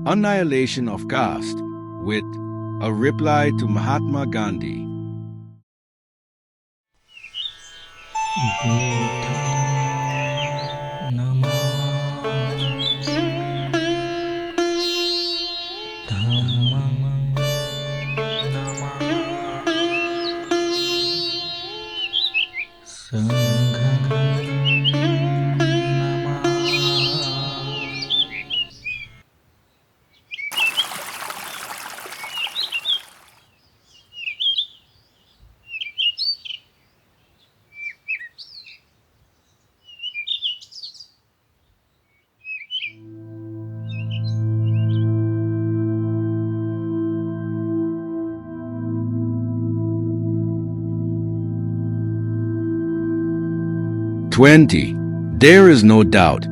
Annihilation of Caste, with a reply to Mahatma Gandhi. There is no doubt,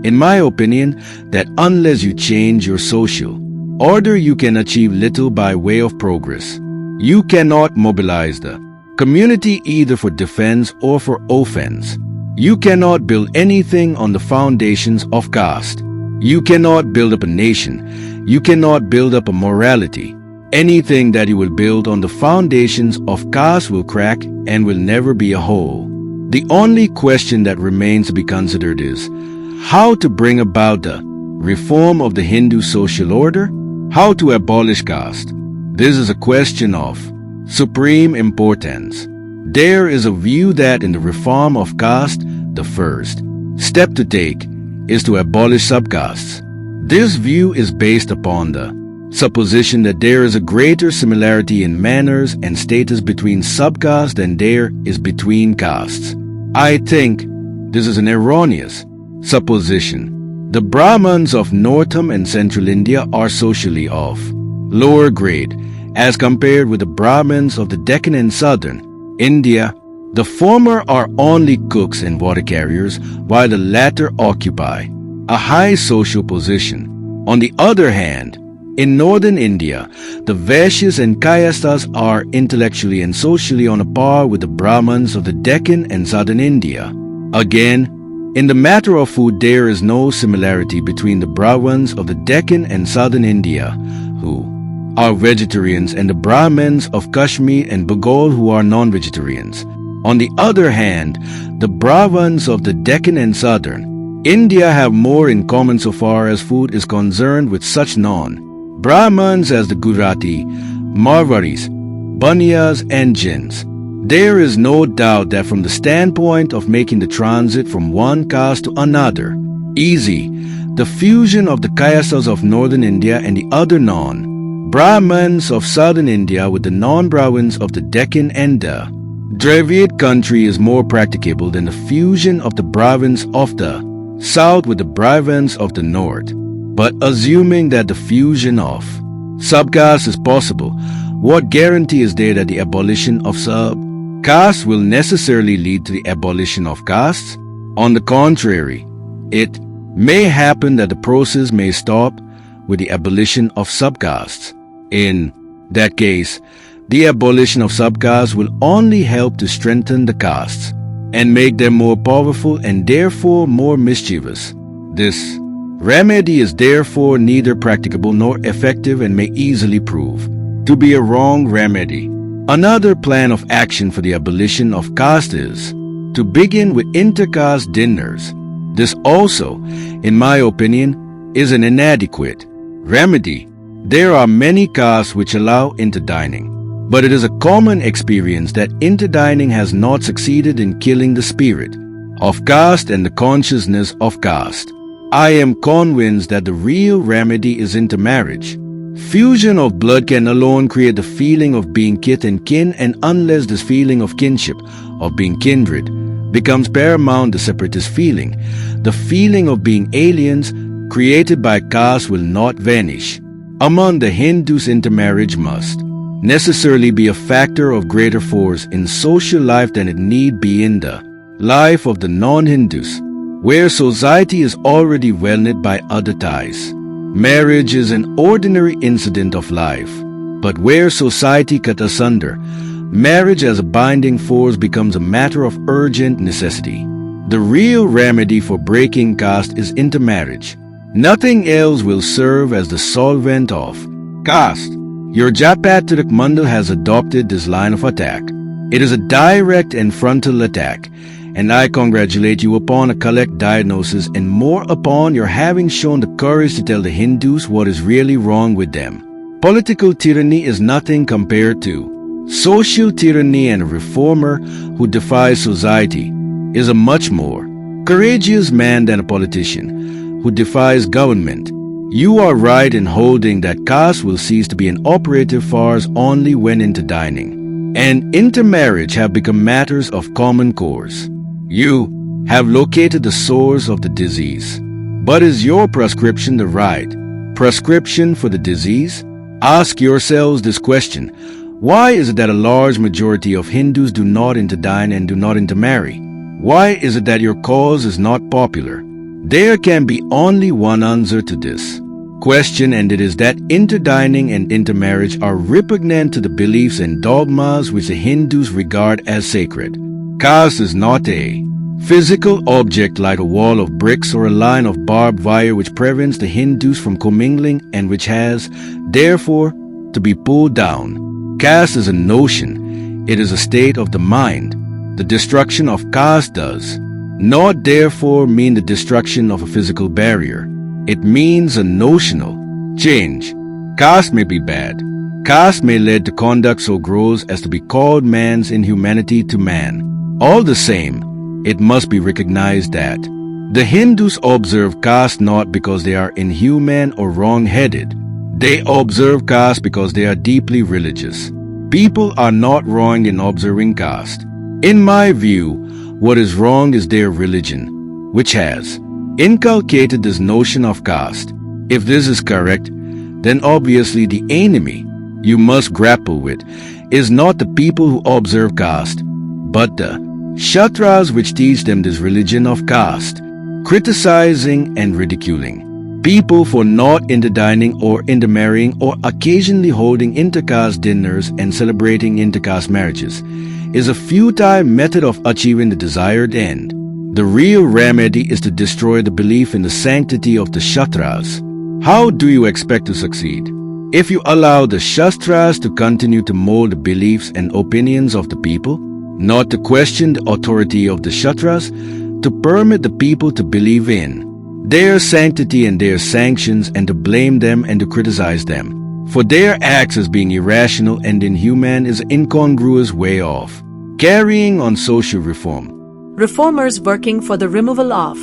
in my opinion, that unless you change your social order, you can achieve little by way of progress. You cannot mobilize the community either for defense or for offense. You cannot build anything on the foundations of caste. You cannot build up a nation. You cannot build up a morality. Anything that you will build on the foundations of caste will crack and will never be a whole. The only question that remains to be considered is how to bring about the reform of the Hindu social order, how to abolish caste. This is a question of supreme importance. There is a view that in the reform of caste, the first step to take is to abolish subcastes. This view is based upon the supposition that there is a greater similarity in manners and status between subcastes than there is between castes. I think this is an erroneous supposition. The Brahmins of northern and central India are socially of lower grade as compared with the Brahmins of the Deccan and southern India. The former are only cooks and water carriers, while the latter occupy a high social position. On the other hand, in northern India, the Vaishyas and Kayasthas are intellectually and socially on a par with the Brahmins of the Deccan and southern India. Again, in the matter of food, there is no similarity between the Brahmins of the Deccan and southern India, who are vegetarians, and the Brahmins of Kashmir and Bengal, who are non-vegetarians. On the other hand, the Brahmins of the Deccan and southern India have more in common so far as food is concerned with such non-Brahmins as the Gujarati, Marwaris, Baniyas and Jains. There is no doubt that from the standpoint of making the transit from one caste to another easy, the fusion of the Kayasthas of northern India and the other non-Brahmins of southern India with the non-Brahmins of the Deccan and the Dravid country is more practicable than the fusion of the Brahmins of the south with the Brahmins of the north. But assuming that the fusion of subcastes is possible, what guarantee is there that the abolition of subcastes will necessarily lead to the abolition of castes? On the contrary, it may happen that the process may stop with the abolition of subcastes. In that case, the abolition of subcastes will only help to strengthen the castes and make them more powerful and therefore more mischievous. This remedy is therefore neither practicable nor effective and may easily prove to be a wrong remedy. Another plan of action for the abolition of caste is to begin with intercaste dinners. This also, in my opinion, is an inadequate remedy. There are many castes which allow interdining, but it is a common experience that interdining has not succeeded in killing the spirit of caste and the consciousness of caste. I am convinced that the real remedy is intermarriage. Fusion of blood can alone create the feeling of being kith and kin, and unless this feeling of kinship, of being kindred, becomes paramount, the separatist feeling, the feeling of being aliens created by caste will not vanish. Among the Hindus, intermarriage must necessarily be a factor of greater force in social life than it need be in the life of the non-Hindus, where society is already well knit by other ties. Marriage is an ordinary incident of life, but where society cut asunder, marriage as a binding force becomes a matter of urgent necessity. The real remedy for breaking caste is intermarriage. Nothing else will serve as the solvent of caste. Your Japatric Mandal has adopted this line of attack. It is a direct and frontal attack, and I congratulate you upon a correct diagnosis and more upon your having shown the courage to tell the Hindus what is really wrong with them. Political tyranny is nothing compared to social tyranny, and a reformer who defies society is a much more courageous man than a politician who defies government. You are right in holding that caste will cease to be an operative force only when interdining and intermarriage have become matters of common course. You have located the source of the disease. But is your prescription the right prescription for the disease? Ask yourselves this question. Why is it that a large majority of Hindus do not interdine and do not intermarry? Why is it that your cause is not popular? There can be only one answer to this question, and it is that interdining and intermarriage are repugnant to the beliefs and dogmas which the Hindus regard as sacred. Caste is not a physical object like a wall of bricks or a line of barbed wire which prevents the Hindus from commingling and which has, therefore, to be pulled down. Caste is a notion. It is a state of the mind. The destruction of caste does not therefore mean the destruction of a physical barrier. It means a notional change. Caste may be bad. Caste may lead to conduct so gross as to be called man's inhumanity to man. All the same, it must be recognized that the Hindus observe caste not because they are inhuman or wrong-headed. They observe caste because they are deeply religious. People are not wrong in observing caste. In my view, what is wrong is their religion, which has inculcated this notion of caste. If this is correct, then obviously the enemy you must grapple with is not the people who observe caste, but the Kshatras which teach them this religion of caste, criticizing and ridiculing people for not interdining or intermarrying or occasionally holding intercaste dinners and celebrating intercaste marriages is a futile method of achieving the desired end. The real remedy is to destroy the belief in the sanctity of the Kshatras. How do you expect to succeed? If you allow the Shastras to continue to mold the beliefs and opinions of the people, not to question the authority of the Kshatras, to permit the people to believe in their sanctity and their sanctions, and to blame them and to criticize them for their acts as being irrational and inhuman is an incongruous way of carrying on social reform. Reformers working for the removal of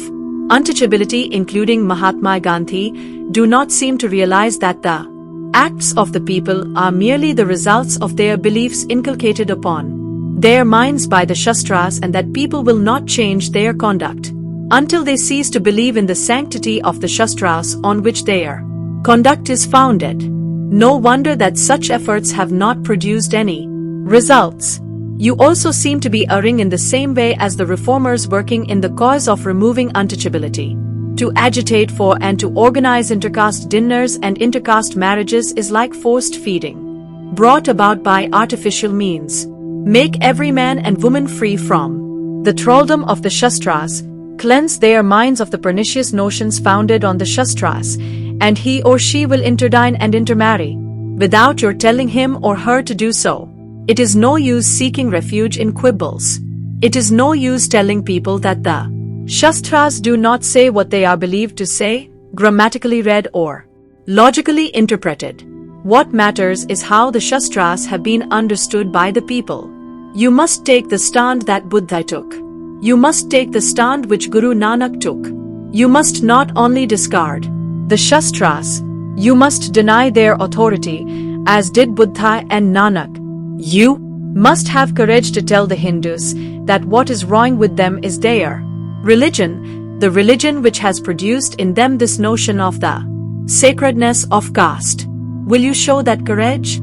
untouchability, including Mahatma Gandhi, do not seem to realize that the acts of the people are merely the results of their beliefs inculcated upon their minds by the Shastras, and that people will not change their conduct until they cease to believe in the sanctity of the Shastras on which their conduct is founded. No wonder that such efforts have not produced any results. You also seem to be erring in the same way as the reformers working in the cause of removing untouchability. To agitate for and to organize intercaste dinners and intercaste marriages is like forced feeding, brought about by artificial means. Make every man and woman free from the thraldom of the Shastras, cleanse their minds of the pernicious notions founded on the Shastras, and he or she will interdine and intermarry, without your telling him or her to do so. It is no use seeking refuge in quibbles. It is no use telling people that the Shastras do not say what they are believed to say, grammatically read or logically interpreted. What matters is how the Shastras have been understood by the people. You must take the stand that Buddha took. You must take the stand which Guru Nanak took. You must not only discard the Shastras, you must deny their authority, as did Buddha and Nanak. You must have courage to tell the Hindus that what is wrong with them is their religion, the religion which has produced in them this notion of the sacredness of caste. Will you show that courage?